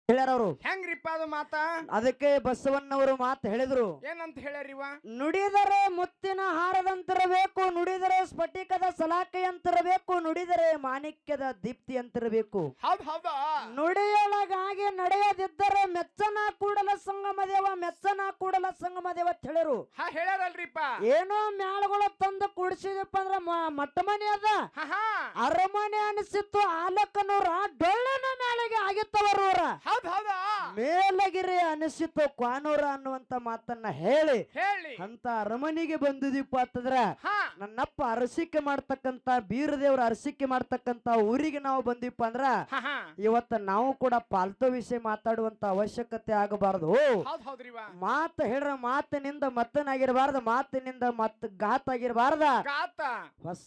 ಹೇಳ್ಯಾರ ಅವರು. ಹೆಂಗ್ರಿಪ್ಪ ಅದು ಮಾತ? ಅದಕ್ಕೆ ಬಸವಣ್ಣವರು ಮಾತು ಹೇಳಿದ್ರು. ಏನಂತ ಹೇಳ್ಯಾರಿವ? ನುಡಿದರೆ ಮುತ್ತಿನ ಹಾರದಂತಿರಬೇಕು, ನುಡಿದರೆ ಸ್ಫಟಿಕದ ಸಲಾಕೆಯಂತಿರಬೇಕು, ನುಡಿದರೆ ಮಾಣಿಕ್ಯದ ದೀಪ್ತಿ ಅಂತಿರಬೇಕು. ಹೌದ್ ಹೌದಾ? ನುಡಿಯೊಳಗಾಗಿ ನಡೆಯದಿದ್ದರೆ ಮೆಚ್ಚನ ಕೂಡಲ ಸಂಗಮ ದೇವ, ಮೆಚ್ಚನ ಕೂಡಲ ಸಂಗಮ ದೇವ ಅಂತ ಹೇಳಿರು. ಹಾ ಹೇಳ್ಯಾರಲ್ರಿಪ್ಪ. ಏನೋ ಮ್ಯಾಳಗಳು ತಂದು ಕೂಡಿಸಿದಪ್ಪ ಅಂದ್ರ ಮಟ್ಟ ಮನೆ ಅದ, ಅರಮನೆ ಅನಿಸಿತ್ತು ಆಲಕ್ಕನೂರ, ಡೊಳ್ಳಿನ ಮೇಳೆಗೆ ಆಗಿತ್ತವರೂರ, ಹೌದ್ ಹೌದಾ? ಮೇಲಗಿರಿ ಅನಿಸಿತ್ತು ಕ್ವಾನೂರ ಅನ್ನುವಂತ ಮಾತನ್ನ ಹೇಳಿ ಹೇಳಿ ಅಂತ ಅರಮನೆಗೆ ಬಂದಿದೀಪ ಅಂತಂದ್ರ ಹಾ ನನ್ನಪ್ಪ ಅರಸಿಕೆ ಮಾಡ್ತಕ್ಕಂತ ಬೀರದೇವ್ರ ಅರಸಿಕೆ ಮಾಡ್ತಕ್ಕಂತ ಊರಿಗೆ ನಾವು ಬಂದಿಪ್ಪ ಅಂದ್ರ ಹಾ ಹಾ ಇವತ್ತ ನಾವು ಕೂಡ ಪಾಲ್ತು ವಿಷಯ ಮಾತಾಡುವಂತ ಅವಶ್ಯಕತೆ ಆಗಬಾರದು. ಹೌದ್ ಹೌದ್ರಿವ. ಮಾತು ಹೇಳ್ರ ಮಾತಿನಿಂದ ಮತ್ತನಾಗಿರಬಾರ್ದು, ಮಾತಿನಿಂದ ಮತ್ ಗಾತ್ ಆಗಿರಬಾರ್ದ, ಗಾತ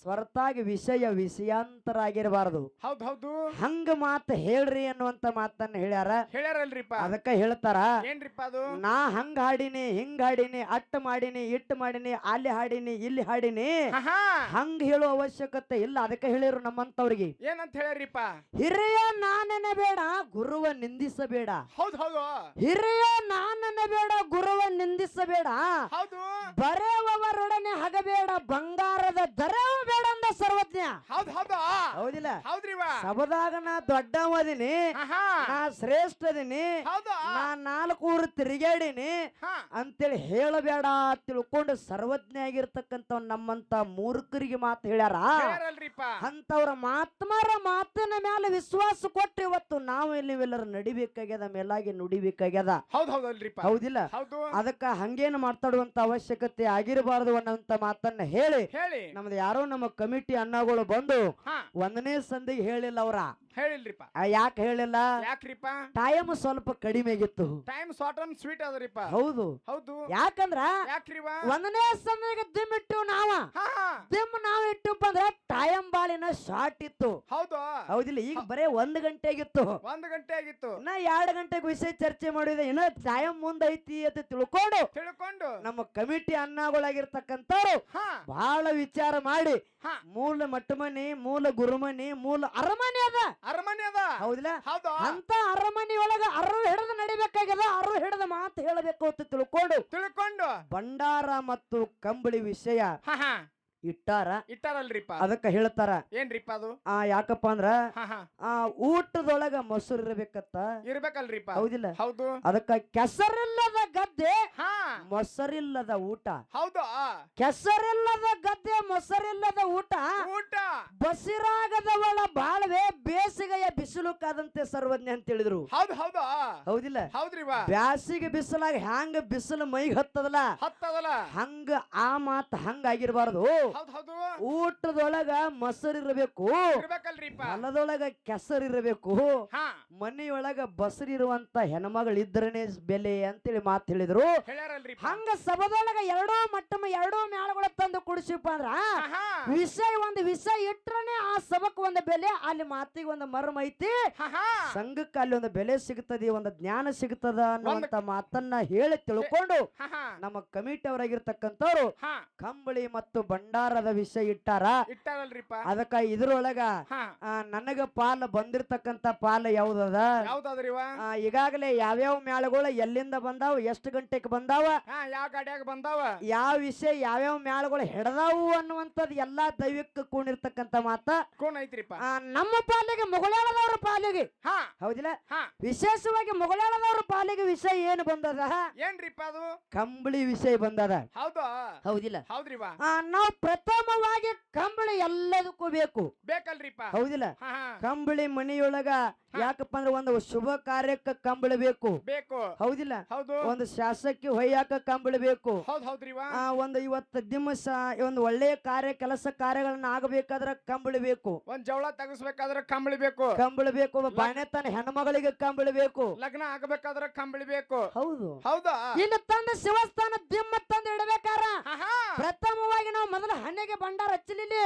ಹೊರತಾಗಿ ವಿಷಯ ವಿಷಯಾಂತರ ಆಗಿರಬಾರದು. ಹೌದ್ ಹೌದು. ಹಂಗ ಮಾತು ಹೇಳ್ರಿ ಅನ್ನುವಂತ ಮಾತನ್ನ ಹೇಳ್ಯಾರ. ಹೇಳ್ಯಾರಲ್ರಿಪ್ಪ. ಅದಕ್ಕ ಹೇಳ್ತಾರ, ಏನ್ರಿಪ್ಪ ಅದು? ನಾ ಹಂಗ ಹಾಡಿನಿ ಹಿಂಗ ಹಾಡಿನಿ ಅಟ್ಟ ಮಾಡಿನಿ ಇಟ್ಟು ಮಾಡಿನಿ ಅಲ್ಲಿ ಹಾಡಿನಿ ಇಲ್ಲಿ ಹಾಡಿನಿ, ಹಾ ಹಂಗ ಹೇಳೋ ಅವಶ್ಯಕತೆ ಇಲ್ಲ. ಅದಕ್ಕೆ ಹೇಳಿರು ನಮ್ಮಂತವ್ರಿಗೆ, ಏನಂತ ಹೇಳ್ಯಾರಿಪ್ಪ? ಹಿರಿಯ ನಾನೆನಬೇಡ ಗುರುವ ನಿಂದಿಸಬೇಡ. ಹೌದ್ ಹೌದು. ಹಿರಿಯ ನಾನೆನಬೇಡ ಗುರುವ ನಿಂದಿಸಬೇಡ, ಹೌದು. ಬರೆಯುವವರೊಡನೆ ಹಗಬೇಡ, ಬಂಗಾರದ ದರವು ಬೇಡ ಅಂದ ಸರ್ವಜ್ಞ. ಹೌದ್ ಹೌದಾ? ಹೌದಿಲ್ಲ? ಹೌದ್ರಿವ. ಸಬದಾಗ ನಾ ದೊಡ್ಡವದೀನಿ, ಹಾ ನಾ ಶ್ರೇಷ್ಠ ಅದೀನಿ, ಹೌದಾ? ನಾ 4 ಊರು ತಿರುಗಾಡಿನಿ ಹಾ ಅಂತೇಳಿ ಹೇಳಬೇಡ ತಿಳ್ಕೊಂಡು ಸರ್ವಜ್ಞ ಆಗಿರ್ತಕ್ಕಂಥ ನಮ್ಮಂತ ಮೂರ್ಖರಿಗೆ ಮಾತು ಹೇಳ್ಯಾರ. ಹೇಳ್ಯಾರಲ್ರಿಪ್ಪ. ಅಂತವ್ರ ಮಾತ್ಮರ ಮಾತಿನ ಮೇಲೆ ವಿಶ್ವಾಸ ಕೊಟ್ಟು ಇವತ್ತು ನಾವು ನೀವೆಲ್ಲರೂ ನಡಿಬೇಕಾಗ್ಯದ, ಮೇಲಾಗಿ ನುಡಿಬೇಕಾಗ್ಯದ. ಹೌದ್ ಹೌದಲ್ರಿಪ್ಪ. ಹೌದಿಲ್ಲ? ಹೌದು. ಅದಕ್ಕ ಹಂಗೇನು ಮಾತಾಡುವಂತ ಅವಶ್ಯಕತೆ ಆಗಿರಬಾರದು ಅನ್ನುವಂತ ಮಾತನ್ನ ಹೇಳಿ ಹೇಳಿ ನಮ್ದು ಯಾರೋ ನಮ್ಮ ಕಮಿಟಿ ಅಣ್ಣಗಳು ಬಂದು ಹಾ 1ನೇ ಸಂಧಿಗೆ ಹೇಳಿಲ್ಲ ಅವ್ರ. ಹೇಳಿಲ್ರಿಪ್ಪ. ಯಾಕೆ ಹೇಳಿಲ್ಲ? ಯಾಕ್ರಿಪ್ಪ? ಟೈಮ್ ಸ್ವಲ್ಪ ಕಡಿಮೆ ಆಗಿತ್ತು. ಟೈಮ್ ಶಾರ್ಟ್ ಅಂಡ್ ಸ್ವೀಟ್ ಅದರಿಪ್ಪ. ಹೌದು. ಹೌದು. ಯಾಕಂದ್ರ ಯಾಕ್ರಿವ? 1ನೇ ಸಂಧಿಗೆ ದಿಮ್ ಇಟ್ಟು ನಾವ ಹಾ ದಿಮ್ ನಾವ್ ಇಟ್ಟಪ್ಪ ಅಂದ್ರ ಟೈಮ್ ಬಾಳಿನ ಶಾರ್ಟ್ ಇತ್ತು. ಹೌದು. ಹೌದಿಲ್ಲ? ಈಗ ಬರೇ 1 ಗಂಟೆ ಆಗಿತ್ತು. 1 ಗಂಟೆ ಆಗಿತ್ತು. ಇನ್ನ 2 ಗಂಟೆಗೆ ವಿಷಯ ಚರ್ಚೆ ಮಾಡಿದೆ, ಇನ್ನ ಟೈಮ್ ಮುಂದೈತಿ ಅಂತ ತಿಳ್ಕೊಂಡು ನಮ್ಮ ಕಮಿಟಿ ಅಣ್ಣಗಳಾಗಿರ್ತಕ್ಕಂಥವ್ರು ಹಾ ಬಹಳ ವಿಚಾರ ಮಾಡಿ ಹಾ ಮೂಲ ಮಟ್ಟಮನಿ, ಮೂಲ ಗುರುಮನಿ, ಮೂಲ ಅರಮನೆ ಅದ. ಅರಮನೆ ಅದ. ಹೌದಿಲ್ಲ? ಹೌದು. ಅಂತ ಅರಮನೆ ಒಳಗ ಅರು ಹಿಡಿದು ನಡಿಬೇಕಾಗ್ಯದ, ಅರು ಹಿಡಿದ ಮಾತು ಹೇಳಬೇಕು ಅಂತ ತಿಳ್ಕೊಂಡು ಭಂಡಾರ ಮತ್ತು ಕಂಬಳಿ ವಿಷಯ ಹಾ ಹಾ ಇಟ್ಟಾರಲ್ರಿಪ್ಪ. ಇಟ್ಟಾರಲ್ರಿಪ್ಪ. ಅದಕ್ಕ ಹೇಳ್ತಾರ, ಏನ್ರಿಪ್ಪ ಅದು? ಯಾಕಪ್ಪ ಅಂದ್ರ ಹಾ ಹಾ ಊಟದೊಳಗ ಮೊಸರು ಇರಬೇಕತ್ತ. ಇರ್ಬೇಕಲ್ರಿಪ್ಪ. ಹೌದಿಲ್ಲ? ಹೌದು. ಅದಕ್ಕ ಕೆಸರಿಲ್ಲದ ಗದ್ದೆ ಹಾ ಮೊಸರಿಲ್ಲದ ಊಟ, ಹೌದು. ಕೆಸರಿಲ್ಲದ ಗದ್ದೆ ಮೊಸರಿಲ್ಲದ ಊಟ, ಊಟ ಬಸಿರಾಗದವಳ ಬಾಳ್ವೆ ಬೇಸಿಗೆಯ ಬಿಸಿಲು ಕಾದಂತೆ ಸರ್ವಜ್ಞ ಅಂತ ಹೇಳಿದ್ರು. ಹೌದು ಹೌದು. ಹೌದಿಲ್ಲ? ಹೌದ್ರಿವ. ಬ್ಯಾಸಿಗೆ ಬಿಸಿಲಾಗ ಹ್ಯಾಂಗ ಬಿಸಿಲು ಮೈಗೆ ಹತ್ತದಲ್ಲ ಹತ್ತದಲ್ಲ ಹಂಗ ಆ ಮಾತು ಹಂಗಾಗಿರ್ಬಾರ್ದು. ಹೌದು ಹೌದು. ಊಟದೊಳಗ ಮೊಸರಿರಬೇಕು, ಇರ್ಬೇಕಲ್ರಿಪ್ಪ. ಹೊಲದೊಳಗ ಕೆಸರಿರಬೇಕು, ಹಾ ಮನೆಯೊಳಗ ಬಸರಿರುವಂತ ಹೆಣ್ಮಗಳಿದ್ರನೇ ಬೆಲೆ ಅಂತೇಳಿ ಮಾತು ಹೇಳಿದ್ರು. ಹೇಳ್ಯಾರಲ್ರಿಪ್ಪ. ಹಂಗ ಸಭದೊಳಗ ಎರಡೂ ಮಟ್ಟಮ ಎರಡೂ ಮ್ಯಾಳಗಳ ತಂದು ಕುಡಿಸಿಪ್ಪ ಅಂದ್ರ ಹಾ ಒಂದು ವಿಷಯ ಇಟ್ರನೆ ಆ ಸಭಕ್ ಒಂದು ಬೆಲೆ, ಅಲ್ಲಿ ಮಾತಿಗೆ ಒಂದು ಮರ್ಮ ಐತಿ, ಹಾ ಸಂಘಕ್ಕೆ ಅಲ್ಲಿ ಒಂದು ಬೆಲೆ ಸಿಗುತ್ತದೆ, ಒಂದು ಜ್ಞಾನ ಸಿಗುತ್ತದ ಅನ್ನುವಂತ ಮಾತನ್ನ ಹೇಳಿ ತಿಳ್ಕೊಂಡು ಹಾ ನಮ್ಮ ಕಮಿಟಿ ಅವರಾಗಿರ್ತಕ್ಕಂಥವ್ರು ಹಾ ಕಂಬಳಿ ಮತ್ತು ಭಂಡಾರದ ವಿಷಯ ಇಟ್ಟಾರಲ್ರಿಪ್ಪ. ಅದಕ್ಕ ಇದ್ರೊಳಗ ಹಾ ನನಗ ಪಾಲ ಬಂದಿರ್ತಕ್ಕಂತ ಪಾಲ ಯಾವ್ದದ? ಯಾವ್ದಾದ್ರಿವ? ಈಗಾಗಲೇ ಯಾವ್ಯಾವ ಮೇಳಗಳು ಎಲ್ಲಿಂದ ಬಂದಾವ, ಎಷ್ಟು ಗಂಟೆಗೆ ಬಂದಾವ, ಹಾ ಯಾವ ಗಾಡಿಯಾಗ ಬಂದಾವ, ಯಾವ ವಿಷಯ ಯಾವ್ಯಾವ ಮೇಳಗಳು ಹಿಡದಾವು ಅನ್ನುವಂಥದ್ದು ಎಲ್ಲಾ ದೈವಿಕ ಕೂಣಿರ್ತಕ್ಕಂತ ಮಾತ ಕೋನ್ ಐತ್ರಿಪ್ಪ. ನಮ್ಮ ಪಾಲಿಗೆ ಮುಗಳಾಳದವ್ರ ಪಾಲಿಗೆ. ಹಾ ಹೌದಿಲ್ಲ? ಹಾ ವಿಶೇಷವಾಗಿ ಮುಗಳಾಳದವ್ರ ಪಾಲಿಗೆ ವಿಷಯ ಏನು ಬಂದದ? ಏನ್ರಿಪ್ಪ ಅದು? ಕಂಬಳಿ ವಿಷಯ ಬಂದದ. ಹೌದು. ಹೌದಿಲ್ಲ? ಹೌದ್ರಿವ. ನಾವು ಪ್ರಥಮವಾಗಿ ಕಂಬಳಿ ಎಲ್ಲದಕ್ಕೂ ಬೇಕು. ಬೇಕಲ್ರಿಪ್ಪ. ಹೌದಿಲ್ಲ? ಹಾ ಹಾ ಕಂಬಳಿ ಮನೆಯೊಳಗ ಯಾಕಪ್ಪ ಅಂದ್ರೆ ಒಂದು ಶುಭ ಕಾರ್ಯಕ್ಕೆ ಕಂಬಳಿ ಬೇಕು. ಬೇಕು. ಹೌದಿಲ್ಲ? ಹೌದು. ಒಂದು ಶಾಸಕಿ ಹೊಯ್ಯಾಕ ಕಂಬಳಿ ಬೇಕು. ಹೌದ್ ಹೌದ್ರಿವ. ಒಂದು ಇವತ್ತು ದಿವಸ ಒಂದು ಒಳ್ಳೆಯ ಕೆಲಸ ಕಾರ್ಯಗಳನ್ನ ಆಗಬೇಕಾದ್ರೆ ಕಂಬಳಿ ಬೇಕು. ಒಂದ್ ಜವಳ ತಗಸ್ಬೇಕಾದ್ರೆ ಕಂಬಳಿ ಬೇಕು. ಕಂಬಳಿ ಬೇಕು. ಬಾಣೆತನ ಹೆಣ್ಮಗಳಿಗೆ ಕಂಬಳಿ ಬೇಕು. ಲಗ್ನ ಆಗಬೇಕಾದ್ರೆ ಕಂಬಳಿ ಬೇಕು. ಹೌದು. ಹೌದಾ? ಇಲ್ಲಿ ತಂದ ಶಿವಸ್ಥಾನ ದಿಮ್ಮ ತಂದು ಇಡಬೇಕಾರ ಹಾ ಪ್ರಥಮವಾಗಿ ನಾವು ಮೊದಲು ಹಣೆಗೆ ಭಂಡಾರ ಹಚ್ಚಲಿಲ್ಲ.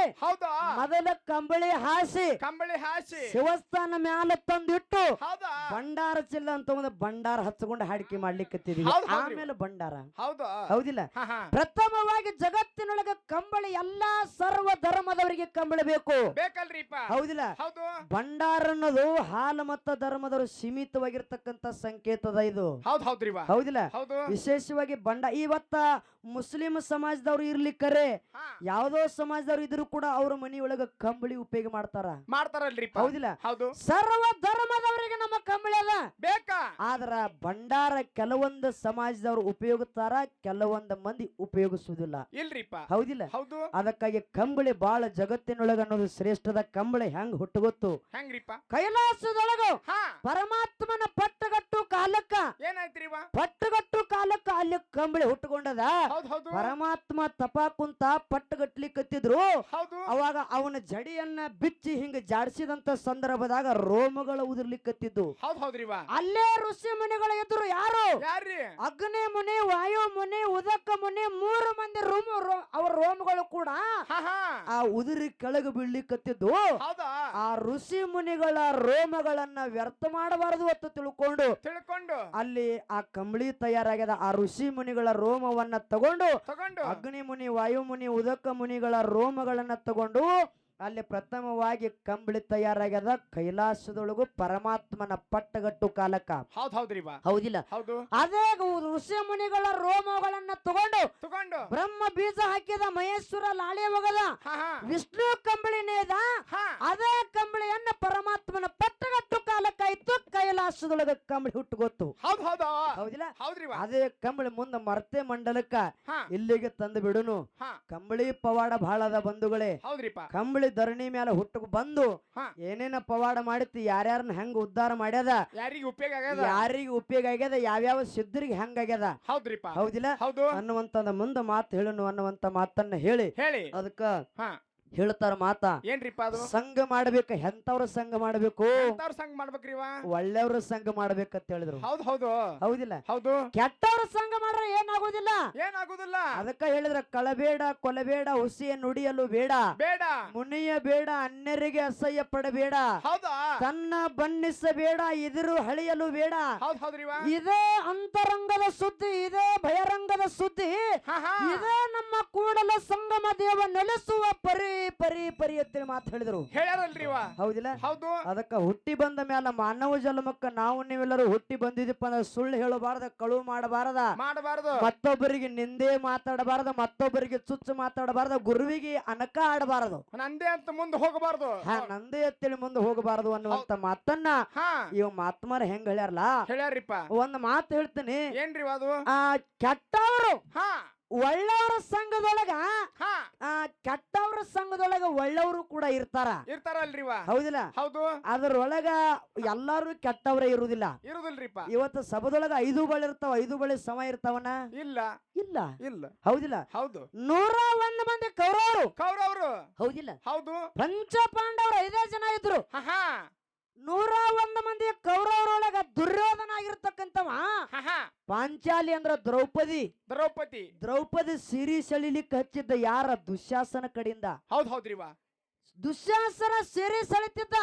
ಹೌದಾ? ಮೊದಲ ಕಂಬಳಿ ಹಾಸಿ ಕಂಬಳಿ ಹಾಸಿ ಶಿವಸ್ಥಾನ ಮ್ಯಾಲ ತಂದಿಟ್ಟು ಹೌದಾ ಭಂಡಾರ ಚಿಲ್ಲ ಅಂತ ಒಂದು ಭಂಡಾರ ಹಚ್ಕೊಂಡು ಹಾಡಿಕೆ ಮಾಡ್ಲಿಕ್ಕತ್ತಿದ್ವಿ. ಹೌದ್ ಹೌದ್ರಿ. ಆಮೇಲೆ ಭಂಡಾರ ಹೌದು ಹೌದಿಲ್ಲ. ಪ್ರಥಮವಾಗಿ ಜಗತ್ತಿನೊಳಗ ಕಂಬಳಿ ಎಲ್ಲಾ ಸರ್ವ ಧರ್ಮದವರಿಗೆ ಕಂಬಳಿ ಬೇಕು ಬೇಕಲ್ರಿಪ್ಪ. ಹೌದಿಲ್ಲ. ಹೌದು ಭಂಡಾರ ಅನ್ನೋದು ಹಾಲು ಮತ್ತ ಧರ್ಮದವರು ಸೀಮಿತವಾಗಿರ್ತಕ್ಕಂತ ಸಂಕೇತದ ಇದು. ಹೌದ್ರಿವ. ಹೌದಿಲ್ಲ. ಹೌದು ವಿಶೇಷವಾಗಿ ಇವತ್ತ ಮುಸ್ಲಿಂ ಸಮಾಜದವ್ರು ಇರ್ಲಿಕ್ಕರೆ ಯಾವ್ದೋ ಸಮಾಜದವ್ರು ಇದ್ರು ಕೂಡ ಅವ್ರ ಮನಿಯೊಳಗ ಕಂಬಳಿ ಉಪಯೋಗ ಮಾಡ್ತಾರಲ್ರಿ. ಹೌದಿಲ್ಲ. ಹೌದು ಸರ್ವ ಧರ್ಮದವರಿಗೆ ನಮ್ಮ ಕಂಬಳಿ ಅದ ಬೇಕಾ. ಆದ್ರ ಭಂಡಾರ ಕೆಲವೊಂದು ಸಮಾಜದವ್ರು ಉಪಯೋಗಿಸ್ತಾರ, ಕೆಲವೊಂದು ಮಂದಿ ಉಪಯೋಗಿಸುವುದಿಲ್ಲ ಇಲ್ರಿಪ್ಪ. ಹೌದಿಲ್ಲ. ಹೌದು ಅದಕ್ಕಾಗಿ ಕಂಬಳಿ ಬಾಳ ಜಗತ್ತಿನೊಳಗ ಅನ್ನೋದು ಶ್ರೇಷ್ಠದ. ಕಂಬಳಿ ಹೆಂಗ್ ಹುಟ್ಟುಗೊತ್ತು ಹೆಂಗ್ರಿಪ್ಪ. ಕೈಲಾಸದೊಳಗ ಪರಮಾತ್ಮನ ಪಟ್ಟಗಟ್ಟು ಕಾಲಕ್ಕ ಏನಾಯ್ತ್ರಿವ. ಪಟ್ಟಗಟ್ಟು ಕಾಲಕ್ಕ ಅಲ್ಲಿ ಕಂಬಳಿ ಹುಟ್ಟುಕೊಂಡದ. ಪರಮಾತ್ಮ ತಪ ಕುಂತ ಪಟ್ಟಗಟ್ಲಿಕ್ಕತ್ತಿದ್ರು. ಅವಾಗ ಅವನ ಜಡಿಯನ್ನ ಬಿಚ್ಚಿ ಹಿಂಗ ಜಾಡಿಸಿದಂತ ಸಂದರ್ಭದಾಗ ರೋಮಗಳು ಉದುರ್ಲಿಕ್ಕತ್ತಿದ್ದು. ಅಲ್ಲೇ ಋಷಿ ಮುನಿಗಳ ಎದುರು ಯಾರು ಅಗ್ನಿ ಮುನಿ, ವಾಯು ಮುನಿ, ಉದಕ ಮುನಿ 3 ಮಂದಿ ಅವ್ರ ರೋಮಗಳು ಕೂಡ ಆ ಉದುರಿ ಕೆಳಗೆ ಬೀಳ್ಲಿಕ್ಕತ್ತಿದ್ದು. ಆ ಋಷಿ ಮುನಿಗಳ ರೋಮಗಳನ್ನ ವ್ಯರ್ಥ ಮಾಡಬಾರದು ಅಂತ ತಿಳ್ಕೊಂಡು ಅಲ್ಲಿ ಆ ಕಂಬಳಿ ತಯಾರಾಗ್ಯದ. ಆ ಋಷಿ ಮುನಿಗಳ ರೋಮವನ್ನ ತಗೊಂಡು ಅಗ್ನಿ ಮುನಿ, ವಾಯು ಮುನಿ, ಉದಕ ಮುನಿಗಳ ರೋಮಗಳನ್ನ ತಗೊಂಡು ಅಲ್ಲಿ ಪ್ರಥಮವಾಗಿ ಕಂಬಳಿ ತಯಾರಾಗ್ಯದ. ಕೈಲಾಸದೊಳಗು ಪರಮಾತ್ಮನ ಪಟ್ಟಗಟ್ಟು ಕಾಲಕ್ಕ. ಹೌದಿಲ್ಲ. ಅದೇ ಋಷಿ ಮುನಿಗಳ ರೋಮಗಳನ್ನ ತಗೊಂಡು ಬ್ರಹ್ಮ ಬೀಜ ಹಾಕಿದ ಮಹೇಶ್ವರ ಲಾಳಿ ಹೋಗದ ವಿಷ್ಣು ಕಂಬಳಿನೇದ. ಅದೇ ಕಂಬಳಿಯನ್ನ ಪರಮಾತ್ಮನ ಪಟ್ಟಗಟ್ಟು ಕಾಲಕ್ಕ ಇತ್ತು. ಕೈಲಾಸದೊಳಗ ಕಂಬಳಿ ಹುಟ್ಟು ಗೊತ್ತು. ಹೌದಿಲ್ಲ. ಅದೇ ಕಂಬಳಿ ಮುಂದ ಮರ್ತೆ ಮಂಡಲಕ್ಕ ಇಲ್ಲಿಗೆ ತಂದು ಬಿಡುನು. ಕಂಬಳಿ ಪವಾಡ ಬಹಳ ಅದ ಬಂಧುಗಳೇ. ಕಂಬಳಿ ಧರಣಿ ಮೇಲೆ ಹುಟ್ಟು ಬಂದು ಏನೇನ ಪವಾಡ ಮಾಡಿತ್ತು, ಯಾರ್ಯಾರನ್ನ ಹೆಂಗ ಉದ್ಧಾರ ಮಾಡ್ಯದ, ಯಾರಿಗೆ ಉಪಯೋಗ ಆಗ್ಯದ, ಯಾವ್ಯಾವ ಸಿದ್ಧರಿಗೆ ಹೆಂಗ ಆಗ್ಯದ. ಹೌದಿಲ್ಲ. ಅನ್ನುವಂತ ಮುಂದ ಮಾತು ಹೇಳನು ಅನ್ನುವಂತ ಮಾತನ್ನ ಹೇಳಿ ಅದಕ್ಕ ಹೇಳ್ತಾರ ಮಾತ. ಏನ್ರಿಪ್ಪ ಅದು? ಸಂಘ ಮಾಡ್ಬೇಕ. ಎಂತವ್ರ ಸಂಘ ಮಾಡ್ಬೇಕು? ಸಂಘ ಮಾಡ್ಬೇಕ್ರಿವ. ಒಳ್ಳೆಯವ್ರ ಸಂಘ ಮಾಡ್ಬೇಕಂತ ಹೇಳಿದ್ರು. ಹೌದಿಲ್ಲ. ಹೌದು. ಕೆಟ್ಟವ್ರ ಸಂಘ ಮಾಡ್ರೆ ಏನಾಗುದಿಲ್ಲ. ಅದಕ್ಕ ಹೇಳಿದ್ರ ಕಳಬೇಡ, ಕೊಲಬೇಡ, ಹುಸಿಯ ನುಡಿಯಲು ಬೇಡ, ಮುನಿಯ ಬೇಡ, ಅನ್ಯರಿಗೆ ಅಸಹ್ಯ ಪಡಬೇಡ, ತನ್ನ ಬಣ್ಣಿಸಬೇಡ, ಎದುರು ಹಳಿಯಲು ಬೇಡ. ಇದೇ ಅಂತರಂಗದ ಸುದ್ದಿ, ಇದೇ ಬಹಿರಂಗದ ಸುದ್ದಿ, ಇದೇ ನಮ್ಮ ಕೂಡಲ ಸಂಗಮ ದೇವ ನೆಲೆಸುವ ಪರಿ ಪರಿ ಪರಿ ಅಂತ ಮಾತು ಹೇಳಿದ್ರು. ಹೌದಿಲ್ಲ. ಅದಕ್ಕ ಹುಟ್ಟಿ ಬಂದ ಮೇಲೆ ಮಾನವ ಜನ್ಮಕ್ಕ ನಾವು ನೀವೆಲ್ಲರೂ ಹುಟ್ಟಿ ಬಂದಿದಪ್ಪ ಅಂದ್ರೆ ಸುಳ್ಳು ಹೇಳಬಾರ್ದ, ಕಳು ಮಾಡಬಾರದ, ಮತ್ತೊಬ್ಬರಿಗೆ ನಿಂದೆ ಮಾತಾಡಬಾರದು, ಮತ್ತೊಬ್ಬರಿಗೆ ಚುಚ್ಚು ಮಾತಾಡಬಾರದು, ಗುರುವಿಗೆ ಅನಕ ಆಡಬಾರದು, ನಂದೇ ಅಂತ ಮುಂದೆ ಹೋಗಬಾರದು, ನಂದೇ ಅಂತೇಳಿ ಮುಂದೆ ಹೋಗಬಾರದು ಅನ್ನುವಂತ ಮಾತನ್ನ ಇವ್ ಮಾತ್ಮಾರ ಹೆಂಗ್ ಹೇಳ್ಯಾರಪ್ಪ. ಒಂದ್ ಮಾತು ಹೇಳ್ತೀನಿ. ಏನ್ರಿ ಅದು? ಕೆಟ್ಟವರು ಒಳ್ಳೆಯವರ ಸಂಘದೊಳಗ ಕೆಟ್ಟವ್ರ ಸಂಘದೊಳಗ ಒಳ್ಳೆಯವರು ಕೂಡ ಇರ್ತಾರಲ್ರಿವ. ಹೌದಿಲ್ಲ. ಅದ್ರೊಳಗ ಎಲ್ಲಾರು ಕೆಟ್ಟವ್ರೇ ಇರುದಿಲ್ಲ. ಇವತ್ತು ಸಭದೊಳಗ 5 ಬಳಿ ಇರ್ತಾವ, 5 ಬಳಿ ಸಮ ಇರ್ತಾವನ? ಇಲ್ಲ. ಹೌದಿಲ್ಲ. 101 ಮಂದಿ ಕೌರವರು. ಹೌದಿಲ್ಲ. ಪಂಚ ಪಾಂಡವರು 5 ಜನ ಇದ್ರು. 101 ಮಂದಿ ಕೌರವರೊಳಗ ದುರ್ಯೋಧನ ಆಗಿರ್ತಕ್ಕಂಥವ ಪಾಂಚಾಲಿ ಅಂದ್ರ ದ್ರೌಪದಿ ಸಿರಿ ಸೆಳಿಲಿಕ್ಕೆ ಹಚ್ಚಿದ್ದ ಯಾರ? ದುಶ್ಯಾಸನ ಕಡೆಯಿಂದ. ದುಶ್ಯಾಸನ ಸಿರಿ ಸೆಳಿತಿದ್ದ.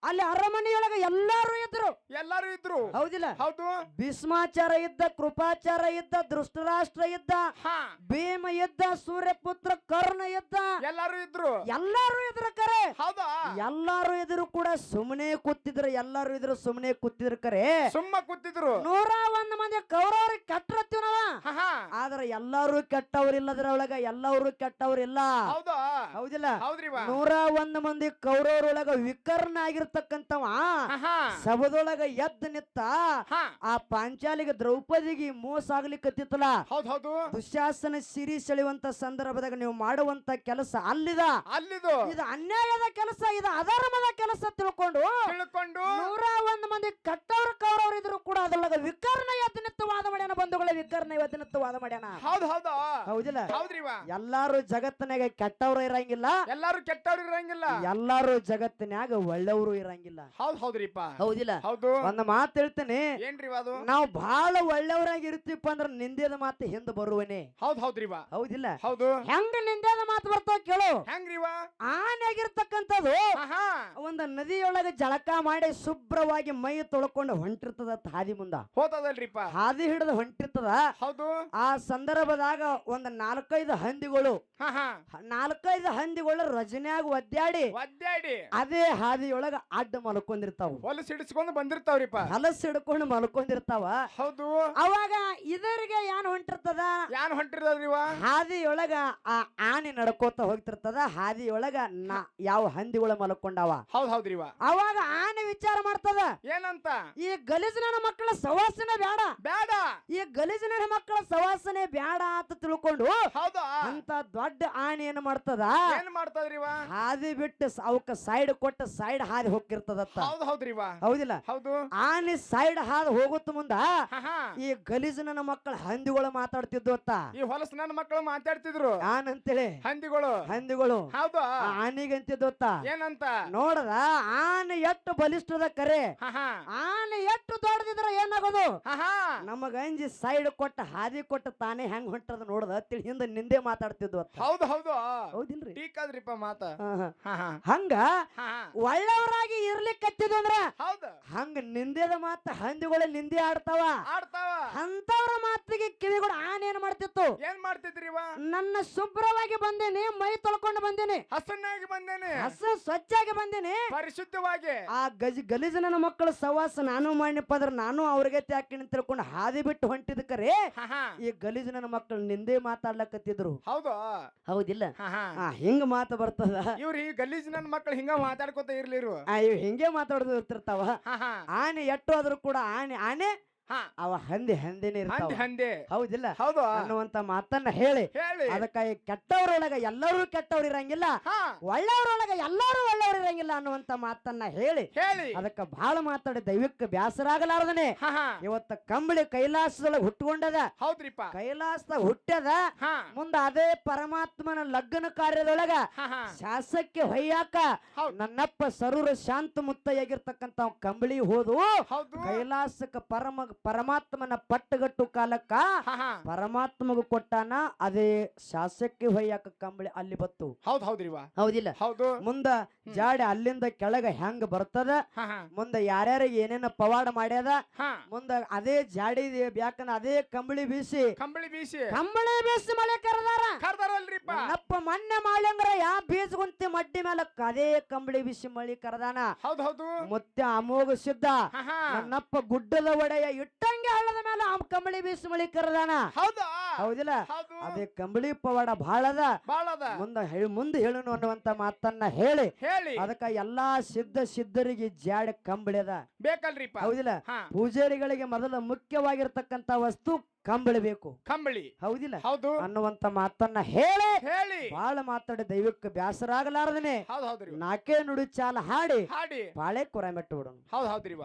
ಅಲ್ಲಿ ಅರಮನೆಯೊಳಗ ಎಲ್ಲಾರು ಇದ್ರು. ಹೌದಿಲ್ಲ. ಭೀಷ್ಮಾಚಾರ ಇದ್ದ, ಕೃಪಾಚಾರ ಇದ್ದ, ದೃಷ್ಟರಾಷ್ಟ್ರ ಇದ್ದ, ಭೀಮ ಇದ್ದ, ಸೂರ್ಯಪುತ್ರ ಕರ್ಣ ಇದ್ದ, ಎಲ್ಲಾರು ಇದ್ರು ಕರೆ. ಎಲ್ಲಾರು ಇದ್ರು ಕೂಡ ಸುಮ್ಮನೆ ಕೂತಿದ್ರು ಕರೆ. 101 ಮಂದಿ ಕೌರವ್ರಿಗೆ ಕೆಟ್ಟರತ್ತೀವಿ ನಾವ. ಆದ್ರೆ ಎಲ್ಲಾರು ಕೆಟ್ಟವ್ರಿಲ್ಲದ್ರೊಳಗ ಎಲ್ಲರೂ ಕೆಟ್ಟವ್ರಿಲ್ಲ. ಹೌದಿಲ್ಲ. 101 ಮಂದಿ ಕೌರವರೊಳಗ ವಿಕರ್ಣ ಆಗಿರ್ತಾವ ಸಭದೊಳಗ ಎದ್ದು ನಿತ್ತ. ಆ ಪಾಂಚಾಲಿಗೆ ದ್ರೌಪದಿಗೆ ಮೋಸ ಆಗ್ಲಿಕ್ಕತ್ತಿತ್ತಲ್ಲ, ದುಶ್ಯಾಸನ ಸಿರಿ ಸೆಳೆಯುವಂತ ಸಂದರ್ಭದಾಗ ನೀವು ಮಾಡುವಂತ ಕೆಲಸ ಅಲ್ಲಿದು ಇದು ಅನ್ಯಾಯದ ಕೆಲಸ, ಇದು ಅಧರ್ಮದ ಕೆಲಸ ತಿಳ್ಕೊಂಡು 101 ಮಂದಿ ಕೆಟ್ಟವ್ರ ಕೌರವ್ರು ಇದ್ರು ಕೂಡ ಅದ್ರೊಳಗ ವಿಕರ್ಣ ಎದ್ದು ನಿತ್ತು ವಾದ ಮಾಡ್ಯಾನ. ಬಂಧುಗಳೇ, ವಿಕರ್ಣ ಎದ್ದು ನಿತ್ತು ವಾದ ಮಾಡ್ಯಾನ. ಹೌದ್ ಹೌದು ಹೌದಿಲ್ಲ ಹೌದ್ರಿವ ಎಲ್ಲಾರು ಜಗತ್ತಿನಾಗ ಕೆಟ್ಟವ್ರು ಇರಂಗಿಲ್ಲ ಎಲ್ಲಾರು ಕೆಟ್ಟವ್ರು ಇರಂಗಿಲ್ಲ ಎಲ್ಲಾರು ಜಗತ್ತಿನ್ಯಾಗ ಒಳ್ಳೆಯವರು ಇರಂಗಿಲ್ಲ ಹೌದ್ರಿಪ್ಪ ಹೌದಿಲ್ಲ ಹೌದು ಒಂದ್ ಮಾತು ಹೇಳ್ತೀನಿ ಏನ್ರಿವ ಅದು ನಾವು ಬಹಳ ಒಳ್ಳೆಯವರಾಗಿ ಇರ್ತೀವಪ್ಪ ಅಂದ್ರ ನಿಂದೇದ ಮಾತು ಹಿಂದ ಬರುವನೆ ಹೌದ್ರಿವ ಹೌದಿಲ್ಲ ಹೌದು ಹೆಂಗ ನಿಂದೇದ ಮಾತು ಬರ್ತಾವ ಕೇಳು ಹೆಂಗ್ರಿವ ಆನೆಯಾಗಿರ್ತಕ್ಕಂಥದ್ದು ಆಹಾ ಒಂದು ನದಿಯೊಳಗೆ ಜಳಕ ಮಾಡಿ ಶುಭ್ರವಾಗಿ ಮೈ ತೊಳ್ಕೊಂಡು ಹೊಂಟಿರ್ತದ ಹಾದಿ ಮುಂದ ಹೋತದಲ್ರಿಪ್ಪ ಹಾದಿ ಹಿಡಿದು ಹೊಂಟಿರ್ತದ ಹೌದು ಆ ಸಂದರ್ಭದಾಗ ಒಂದ್ 4-5 ಹಂದಿಗಳು ಆಹಾ 4-5 ಹಂದಿಗಳು ರಜನ್ಯಾಗ ಒದ್ದಾಡಿ ಒದ್ದಾಡಿ ಅದೇ ಹಾದಿಯೊಳಗ ಅಡ್ಡ ಮಲ್ಕೊಂಡಿರ್ತಾವ ಹೊಲಸ್ ಹಿಡಿಸ್ಕೊಂಡು ಬಂದಿರ್ತಾವ್ರಿಪ್ಪ ಹಲಸ್ ಹಿಡ್ಕೊಂಡು ಮಲ್ಕೊಂಡಿರ್ತಾವ ಹೌದು ಅವಾಗ ಇದರಿಗೆ ಏನ್ ಹೊಂಟಿರ್ತದ ಯಾನ್ ಹೊಂಟಿರ್ತಾವ್ರಿವ ಹಾದಿಯೊಳಗ ಆ ಆನೆ ನಡ್ಕೋತ ಹೋಗ್ತಿರ್ತದ ಹಾದಿಯೊಳಗ ಯಾವ ಹಂದಿಗಳು ಮಲ್ಕೊಂಡಾವ ಹೌದ್ರಿವ ಅವಾಗ ಆನೆ ವಿಚಾರ ಮಾಡ್ತದ ಏನಂತ ಈ ಗಲೀಜಿನ ಮಕ್ಕಳ ಸವಾಸನೆ ಬೇಡ ಬೇಡ ಈ ಗಲೀಜಿನ ಮಕ್ಕಳ ಸವಾಸನೆ ಬೇಡ ಅಂತ ತಿಳ್ಕೊಂಡು ಹೌದಾ ಅಂತ ದೊಡ್ಡ ಆನೆ ಏನ್ ಮಾಡ್ತದ ಏನ್ ಮಾಡ್ತದ್ರಿವ ಹಾದಿ ಬಿಟ್ಟು ಅವಕ್ಕ ಸೈಡ್ ಕೊಟ್ಟು ಸೈಡ್ ಹಾದಿ ಹೋಗಿರ್ತದತ್ತ ಹೌದ್ರಿವ ಹೌದಿಲ್ಲ ಹೌದು ಆನೆ ಸೈಡ್ ಹಾದಿ ಹೋಗುತ್ತ ಮುಂದ ಆಹಾ ಈ ಗಲೀಜಿನ ಮಕ್ಕಳ ಹಂದಿಗಳು ಮಾತಾಡ್ತಿದ್ವು ಅತ್ತ ಈ ಹೊಲಸ್ ನನ್ನ ಮಕ್ಕಳು ಮಾತಾಡ್ತಿದ್ರು ಆನಂತೇಳಿ ಹಂದಿಗಳು ಹೌದು ಹೌದು ಆನೆಗಂತಿದ್ವತ್ತ ಏನಂತ ನೋಡದ ಆನೆ ಎಷ್ಟು ಬಲಿಷ್ಠದ ಕರೆ ಆಹಾ ಆನೆ ಎಷ್ಟು ದೊಡ್ಡದಿದ್ರ ಏನಾಗೋದು ಆಹಾ ನಮಗ ಅಂಜಿ ಸೈಡ್ ಕೊಟ್ಟ ಹಾದಿ ಕೊಟ್ಟ ತಾನೇ ಹೆಂಗ್ ಹೊಂಟದ ನೋಡದ ತಿಳಿ ಹಿಂದ ನಿಂದೆ ಮಾತಾಡ್ತಿದ್ವು ಅತ್ತ ಹೌದು ಹೌದಿಲ್ರಿ ಟೀಕ್ ಆದ್ರಿಪ್ಪ ಮಾತ ಆಹಾ. ಹಂಗ ಒಳ್ಳೆಯವರಾಗಿ ಇರ್ಲಿಕ್ಕತ್ತಿದ್ವು ಅಂದ್ರ ಹೌದು ಹಂಗ ನಿಂದೆದ ಮಾತ ಹಂದಿಗಳ ನಿಂದೆ ಆಡ್ತಾವ ಆಡ್ತಾವ ಅಂತವ್ರ ಮಾತಿಗೆ ಕಿವಿಗಳು ಆನೆ ಏನ್ ಮಾಡ್ತಿತ್ತು ಏನ್ ಮಾಡ್ತಿದ್ರಿವ ನನ್ನ ಶುಭ್ರವಾಗಿ ಬಂದೇನೆ ಮೈ ತೊಳ್ಕೊಂಡು ಬಂದೇನೆ ಹಸನ್ನಾಗಿ ಬಂದೇನೆ ಹಸ ಸ್ವಚ್ಛಾಗಿ ಬಂದೇನೆ ಪರಿಶುದ್ಧವಾಗಿ ಆ ಗಲೀಜನ ಮಕ್ಕಳ ಸವಾಸ ನಾನು ಮಾಡಿನಪ್ಪ ಅಂದ್ರ ನಾನು ಅವ್ರಿಗೆ ತ್ಯಾಕಿನ ತಿಳ್ಕೊಂಡು ಹಾದಿ ಬಿಟ್ಟು ಹೊಂಟಿದ ಕರೆ ಆಹಾ ಈ ಗಲೀಜನ ಮಕ್ಕಳು ನಿಂದೆ ಮಾತಾಡ್ಲಕತ್ತಿದ್ರು ಹೌದು ಹೌದಿಲ್ಲ ಆಹಾ ಹಿಂಗ ಮಾತು ಬರ್ತದ ಇವ್ರು ಈ ಗಲೀಜ್ ನನ್ನ ಮಕ್ಕಳು ಹಿಂಗ ಮಾತಾಡ್ಕೊತ ಇರ್ಲಿರು ಇವ್ ಹಿಂಗೆ ಮಾತಾಡೋದು ಇರ್ತಿರ್ತಾವ ಆಹಾ ಆನೆ ಎಟ್ಟು ಆದ್ರೂ ಕೂಡ ಆನೆ ಹಾ ಅವ ಹಂದಿನೇ ಇರ್ತಾವ ಹಂದಿ ಹೌದಿಲ್ಲ ಹೌದು ಅನ್ನುವಂತ ಮಾತನ್ನ ಹೇಳಿ ಹೇಳಿ ಅದಕ್ಕಾಗಿ ಕೆಟ್ಟವ್ರೊಳಗ ಎಲ್ಲರೂ ಕೆಟ್ಟವ್ರು ಇರಂಗಿಲ್ಲ ಹಾ ಒಳ್ಳೆಯವ್ರೊಳಗ ಎಲ್ಲರೂ ಒಳ್ಳೆಯವ್ರು ಇರಂಗಿಲ್ಲ ಅನ್ನುವಂತ ಮಾತನ್ನ ಹೇಳಿ ಹೇಳಿ ಅದಕ್ಕ ಬಹಳ ಮಾತಾಡಿ ದೈವಕ್ಕೆ ಬ್ಯಾಸರಾಗಲಾರ್ದನೆ ಹಾ ಇವತ್ತ ಕಂಬಳಿ ಕೈಲಾಸದೊಳಗ ಹುಟ್ಕೊಂಡದ ಹೌದ್ರಿಪ್ಪ ಕೈಲಾಸದಾಗ ಹುಟ್ಟ್ಯದ ಹಾ ಮುಂದ ಅದೇ ಪರಮಾತ್ಮನ ಲಗ್ನ ಕಾರ್ಯದೊಳಗ ಹಾ ಶಾಸಕ್ಕೆ ಹೊಯ್ಯಾಕ ಹೌದ್. ನನ್ನಪ್ಪ ಸರೂರ ಶಾಂತ ಮುತ್ತಯ್ಯಾಗಿರ್ತಕ್ಕಂತ ಕಂಬಳಿ ಹೋದು ಹೌದು ಕೈಲಾಸಕ್ಕ ಪರಮಾತ್ಮನ ಪಟ್ಟಗಟ್ಟು ಕಾಲಕ್ಕ ಹಾ ಪರಮಾತ್ಮಗೂ ಕೊಟ್ಟಾನ ಅದೇ ಶಾಸಕ್ಕೆ ಹೊಯ್ಯಾಕ ಕಂಬಳಿ ಅಲ್ಲಿ ಬತ್ತು ಹೌದ್ರಿವ ಹೌದಿಲ್ಲ ಹೌದು ಮುಂದ ಜಾಡಿ ಅಲ್ಲಿಂದ ಕೆಳಗ ಹೆಂಗ ಬರ್ತದ ಹಾ ಮುಂದ ಯಾರ್ಯಾರಿಗೆ ಏನೇನ ಪವಾಡ ಮಾಡ್ಯದ ಹಾ ಮುಂದ ಅದೇ ಜಾಡಿ ಯಾಕಂದ್ರ ಅದೇ ಕಂಬಳಿ ಬೀಸಿ ಕಂಬಳಿ ಬೀಸಿ ಮಳೆ ಕರೆದಾರ ಕರ್ದಾರಲ್ರಿಪ್ಪ ನಪ್ಪ ಮೊನ್ನೆ ಮಾಳ್ಯಂಗ್ರ ಯಾ ಬೀಜ ಗುಂತಿ ಮಡ್ಡಿ ಮೇಲೆ ಅದೇ ಕಂಬಳಿ ಬಿಸಿ ಮಳಿ ಕರೆದಾನ ಹೌದು ಮತ್ತೆ ಅಮೋಘ ಸಿದ್ಧ ಹಾ ನನ್ನಪ್ಪ ಗುಡ್ಡದ ಒಡೆಯ ಇಟ್ಟಂಗೆ ಹಳ್ಳದ ಮೇಲೆ ಆ ಕಂಬಳಿ ಬೀಸಿ ಮಳಿ ಕರೆದಾನ ಹೌದಾ ಹೌದಿಲ್ಲ ಹೌದು ಅದೇ ಕಂಬಳಿ ಪವಾಡ ಬಹಳದ ಬಾಳದ ಮುಂದೆ ಹೇಳನು ಅನ್ನುವಂತ ಮಾತನ್ನ ಹೇಳಿ ಹೇಳಿ ಅದಕ್ಕ ಎಲ್ಲಾ ಸಿದ್ಧರಿಗೆ ಜಾಡ ಕಂಬಳಿದ ಬೇಕಲ್ರಿಪ್ಪ ಹೌದಿಲ್ಲ ಹಾ ಪೂಜಾರಿಗಳಿಗೆ ಮೊದಲ ಮುಖ್ಯವಾಗಿರ್ತಕ್ಕಂತ ವಸ್ತು ಕಂಬಳಿ ಬೇಕು ಕಂಬಳಿ ಹೌದಿಲ್ಲ ಹೌದು ಅನ್ನುವಂತ ಮಾತನ್ನ ಹೇಳಿ ಹೇಳಿ ಬಾಳ ಮಾತಾಡಿ ದೈವಕ್ಕೆ ಬ್ಯಾಸರಾಗಲಾರದನೆ ಹೌದ್ರಿ ನಾಕೆ ನುಡಿ ಚಾಲ ಹಾಡಿ ಹಾಡಿ ಬಾಳೆ ಕುರ ಮೆಟ್ಟು ಬಿಡೋಣ ಹೌದ್ರಿವ